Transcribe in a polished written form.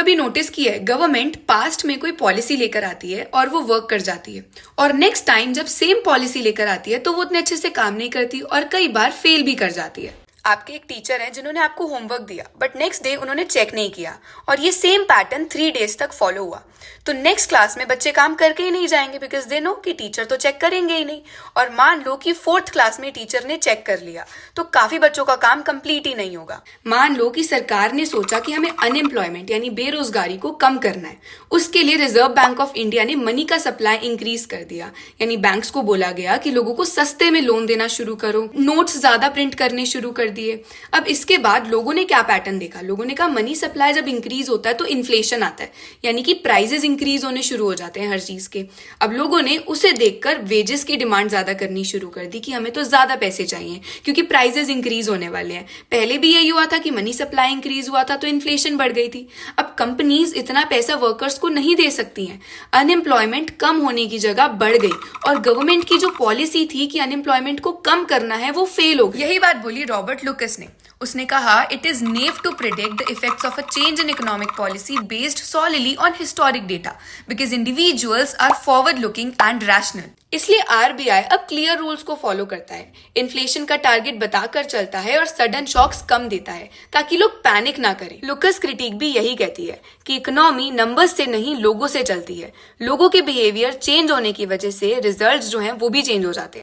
कभी नोटिस किया है, गवर्नमेंट पास्ट में कोई पॉलिसी लेकर आती है और वो वर्क कर जाती है, और नेक्स्ट टाइम जब सेम पॉलिसी लेकर आती है तो वो उतने अच्छे से काम नहीं करती और कई बार फेल भी कर जाती है। आपके एक टीचर हैं जिन्होंने आपको होमवर्क दिया, बट नेक्स्ट डे उन्होंने चेक नहीं किया और ये सेम पैटर्न 3 डेज तक फॉलो हुआ, तो नेक्स्ट क्लास में बच्चे काम करके ही नहीं जाएंगे बिकॉज दे नो कि टीचर तो चेक करेंगे ही नहीं। और मान लो कि 4th क्लास में टीचर ने चेक कर लिया तो काफी बच्चों का काम कंप्लीट ही नहीं होगा। मान लो कि सरकार ने सोचा कि हमें अनएम्प्लॉयमेंट यानी बेरोजगारी को कम करना है, उसके लिए रिजर्व बैंक ऑफ इंडिया ने मनी का सप्लाई इंक्रीज कर दिया, यानी बैंक्स को बोला गया कि लोगों को सस्ते में लोन देना शुरू करो, नोट्स ज्यादा प्रिंट करने शुरू कर दिए। अब इसके बाद लोगों ने क्या पैटर्न देखा, लोगों ने कहा मनी सप्लाई जब इंक्रीज होता है तो इन्फ्लेशन आता है, यानी कि प्राइजेस इंक्रीज होने शुरू हो जाते हैं हर चीज के। अब लोगों ने उसे देखकर वेजेस की डिमांड ज्यादा करनी शुरू कर दी कि हमें तो ज्यादा पैसे चाहिए क्योंकि प्राइजेस इंक्रीज होने वाले हैं। पहले भी यही हुआ था कि मनी सप्लाई इंक्रीज हुआ था तो इन्फ्लेशन बढ़ गई थी। अब कंपनीज इतना पैसा वर्कर्स को नहीं दे सकती हैं, अनएम्प्लॉयमेंट कम होने की जगह बढ़ गई और गवर्नमेंट की जो पॉलिसी थी कि अनएम्प्लॉयमेंट को कम करना है वो फेल हो गई। यही बात बोली रॉबर्ट लुकस ने। उसने कहा it is naive to predict the effects of a change in economic policy based solidly on historic data because individuals are forward looking and rational. इसलिए आरबीआई अब क्लियर रूल्स को फॉलो करता है, inflation का target बताकर चलता है और सडन शॉक्स कम देता है ताकि लोग पैनिक ना करें। लुकस क्रिटिक भी यही कहती है कि इकोनॉमी नंबर्स से नहीं लोगों से चलती है, लोगों के बिहेवियर चेंज होने की वजह से रिजल्ट्स जो हैं वो भी चेंज हो जाते हैं।